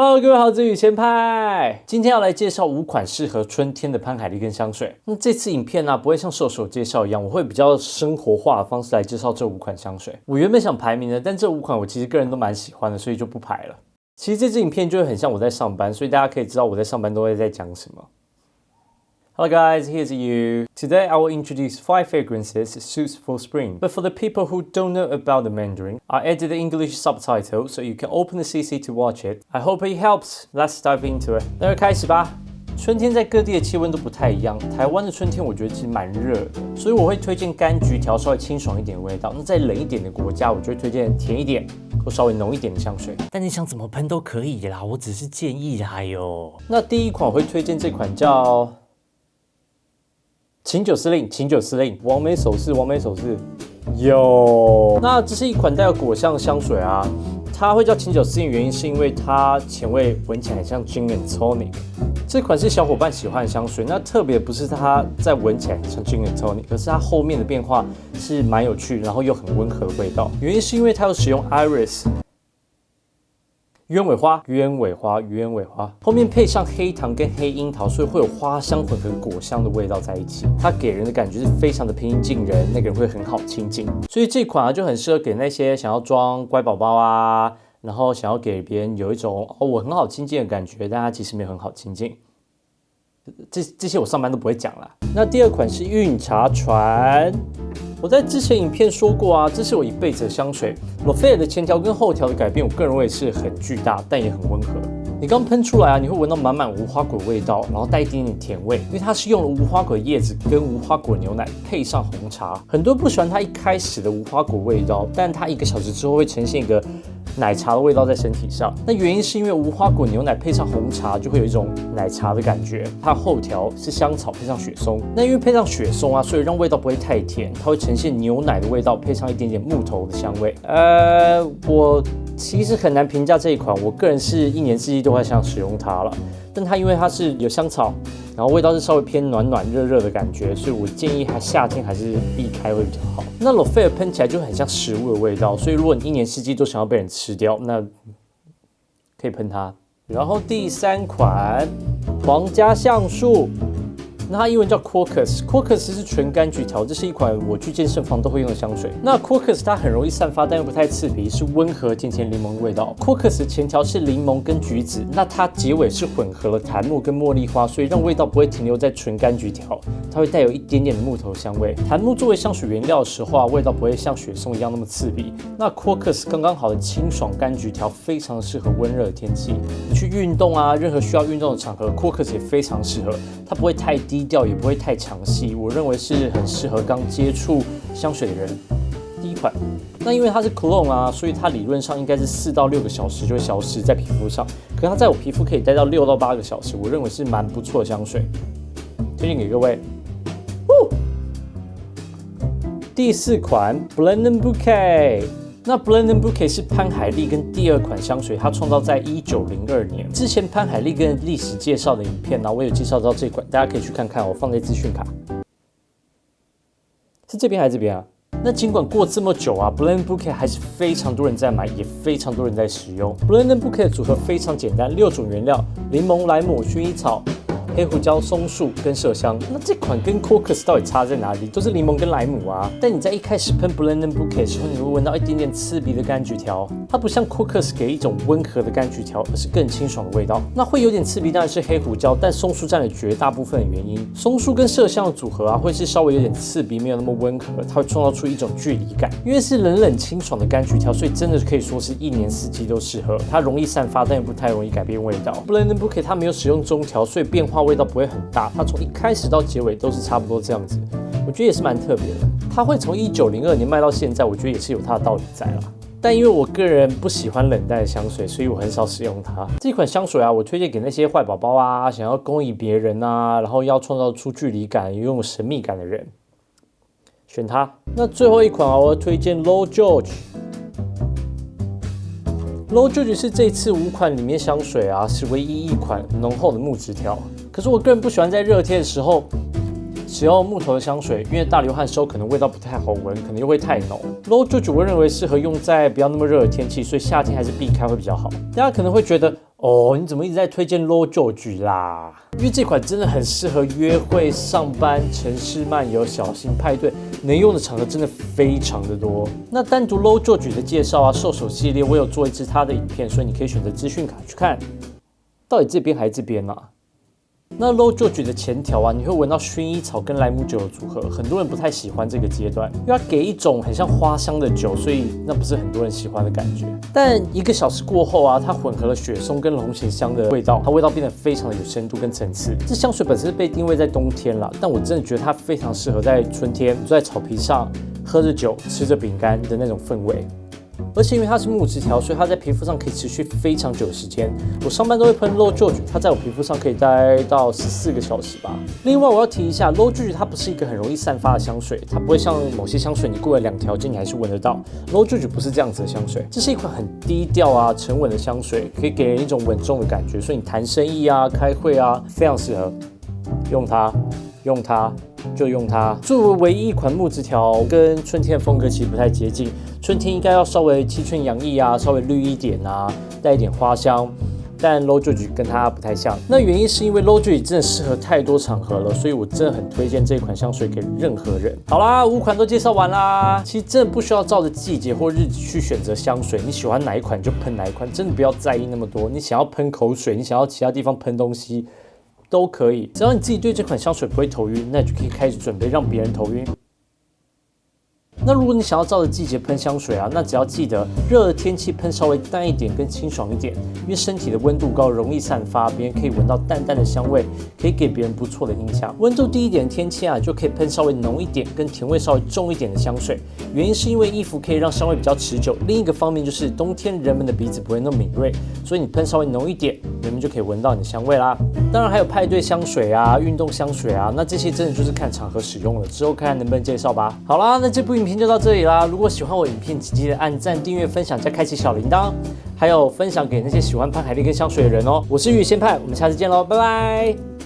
Hello， 各位好，这里是前派。今天要来介绍5款适合春天的潘海利根香水。那这次影片呢，不会像兽首介绍一样，我会比较生活化的方式来介绍这5款香水。我原本想排名的，但这5款我其实个人都蛮喜欢的，所以就不排了。其实这支影片就会很像我在上班，所以大家可以知道我在上班都会在讲什么。Hello guys, here's you. Today I will introduce 5 fragrances suits for spring. But for the people who don't know about the Mandarin, I added the English subtitle so you can open the CC to watch it. I hope it helps. Let's dive into it. 那就开始吧。春天在各地的气温都不太一样，台湾的春天我觉得其实蛮热的，所以我会推荐柑橘调稍微清爽一点的味道。那在冷一点的国家，我就会推荐甜一点或稍微浓一点的香水。但你想怎么喷都可以啦，我只是建议啦哟。那第一款我会推荐这款叫琴酒司令，琴酒司令，完美手势，完美手势，有。那这是一款带有果香的香水啊，它会叫琴酒司令，原因是因为它前味闻起来很像 Gin and Tonic。这款是小伙伴喜欢的香水，那特别不是它在闻起来很像 Gin and Tonic， 可是它后面的变化是蛮有趣，然后又很温和的味道。原因是因为它有使用 Iris。鸢尾花，鸢尾花，鸢尾花，后面配上黑糖跟黑樱桃，所以会有花香混合果香的味道在一起。它给人的感觉是非常的平易近人，那个人会很好亲近。所以这款啊就很适合给那些想要装乖宝宝啊，然后想要给别人有一种我很好亲近的感觉，但它其实没有很好亲近。这些我上班都不会讲啦。那第2款是运茶船。我在之前影片说过啊，这是我一辈子的香水。洛菲尔的前调跟后调的改变，我个人认为是很巨大，但也很温和。你刚喷出来啊，你会闻到满满无花果味道，然后带一点点甜味，因为它是用了无花果叶子跟无花果牛奶配上红茶。很多人不喜欢它一开始的无花果味道，但它1个小时之后会呈现一个奶茶的味道在身体上。那原因是因为无花果牛奶配上红茶，就会有一种奶茶的感觉。它后调是香草配上雪松，那因为配上雪松啊，所以让味道不会太甜，它会呈现牛奶的味道，配上一点点木头的香味。我其实很难评价这一款，我个人是1年四季都会想使用它了。但它因为它是有香草，然后味道是稍微偏暖暖热热的感觉，所以我建议它夏天还是避开会比较好。那洛菲尔喷起来就很像食物的味道，所以如果你1年四季都想要被人吃掉，那可以喷它。然后第3款皇家橡树。那它英文叫 Crocus 是纯柑橘调，这是一款我去健身房都会用的香水。那 Crocus 它很容易散发，但又不太刺鼻，是温和甜甜柠檬的味道。Crocus 前调是柠檬跟橘子，那它结尾是混合了檀木跟茉莉花，所以让味道不会停留在纯柑橘调，它会带有一点点的木头香味。檀木作为香水原料的时候啊，味道不会像雪松一样那么刺鼻。那 Crocus 刚刚好的清爽柑橘调，非常适合温热的天气。你去运动啊，任何需要运动的场合 ，Crocus 也非常适合，它不会太低调，也不会太抢戏，我认为是很适合刚接触香水的人。第1款，那因为它是 cologne 啊，所以它理论上应该是4到6个小时就会消失在皮肤上，可是它在我皮肤可以待到6到8个小时，我认为是蛮不错的香水，推荐给各位。第4款 Blend and Bouquet。那 Blend and Bouquet 是潘海利根第2款香水，它创造在1902年。之前潘海利根历史介绍的影片呢，我有介绍到这款，大家可以去看看，我放在资讯卡。是这边还是这边啊？那尽管过这么久啊 ，Blend and Bouquet 还是非常多人在买，也非常多人在使用。Blend and Bouquet 的组合非常简单，6种原料：柠檬、莱姆、薰衣草、黑胡椒、松树跟麝香。那这款跟 Crocus 到底差在哪里？都是柠檬跟莱姆啊。但你在一开始喷 Blend and Bouquet 的时候，你会闻到一点点刺鼻的柑橘调。它不像 Crocus 给一种温和的柑橘调，而是更清爽的味道。那会有点刺鼻，当然是黑胡椒，但松树占了绝大部分的原因。松树跟麝香的组合啊，会是稍微有点刺鼻，没有那么温和，它会创造出一种距离感。因为是冷冷清爽的柑橘调，所以真的可以说是1年4季都适合。它容易散发，但也不太容易改变味道。Blend and Bouquet 它没有使用中调，所以变化味道不会很大，它从一开始到结尾都是差不多这样子，我觉得也是蛮特别的。它会从1902年卖到现在，我觉得也是有它的道理在啦。但因为我个人不喜欢冷淡的香水，所以我很少使用它。这款香水啊，我推荐给那些坏宝宝啊，想要勾引别人啊，然后要创造出距离感、拥有神秘感的人，选它。那最后一款啊，我要推荐 L'Eau George。L'Eau George 是这次5款里面香水啊，是唯一一款浓厚的木质调。可是我个人不喜欢在热天的时候使用木头的香水，因为大流汗的时候可能味道不太好闻，可能又会太浓。L'Eau George 我认为适合用在不要那么热的天气，所以夏天还是避开会比较好。大家可能会觉得哦，你怎么一直在推荐 Low George 啦？因为这款真的很适合约会、上班、城市漫游、小型派对，能用的场合真的非常的多。那单独 Low George 的介绍啊，兽首系列我有做一支它的影片，所以你可以选择资讯卡去看。到底这边还是这边啊？那 Low George 的前条啊，你会闻到薰衣草跟莱姆酒的组合，很多人不太喜欢这个阶段，因为它给一种很像花香的酒，所以那不是很多人喜欢的感觉。但1个小时过后啊，它混合了雪松跟龙涎香的味道，它味道变得非常的有深度跟层次。这香水本身是被定位在冬天啦，但我真的觉得它非常适合在春天坐在草皮上，喝着酒，吃着饼干的那种氛围。而且因为它是木质调，所以它在皮肤上可以持续非常久的时间。我上班都会喷 Low George， 它在我皮肤上可以待到14个小时吧。另外我要提一下 ，Low George 它不是一个很容易散发的香水，它不会像某些香水你过了2条街你还是闻得到。Low George 不是这样子的香水，这是一款很低调啊、沉稳的香水，可以给人一种稳重的感觉，所以你谈生意啊、开会啊，非常适合用它。用它就用它。作为唯一一款木质调，跟春天的风格其实不太接近。春天应该要稍微青春洋溢啊，稍微绿一点啊，带一点花香。但 Low George 跟它不太像，那原因是因为 Low George 真的适合太多场合了，所以我真的很推荐这款香水给任何人。好啦，5款都介绍完啦。其实真的不需要照着季节或日子去选择香水，你喜欢哪一款就喷哪一款，真的不要在意那么多。你想要喷口水，你想要其他地方喷东西。都可以，只要你自己对这款香水不会头晕，那你就可以开始准备让别人头晕。那如果你想要照着季节喷香水啊，那只要记得热的天气喷稍微淡一点，跟清爽一点，因为身体的温度高容易散发，别人可以闻到淡淡的香味，可以给别人不错的印象。温度低一点的天气啊，就可以喷稍微浓一点，跟甜味稍微重一点的香水。原因是因为衣服可以让香味比较持久，另一个方面就是冬天人们的鼻子不会那么敏锐，所以你喷稍微浓一点，人们就可以闻到你的香味啦。当然还有派对香水啊、运动香水啊，那这些真的就是看场合使用了，之后看看能不能介绍吧。好啦，那这部影片就到这里啦。如果喜欢我影片，请记得按赞、订阅、分享加开启小铃铛，还有分享给那些喜欢喷海莉跟香水的人哦。我是雨仙派，我们下次见喽，拜拜。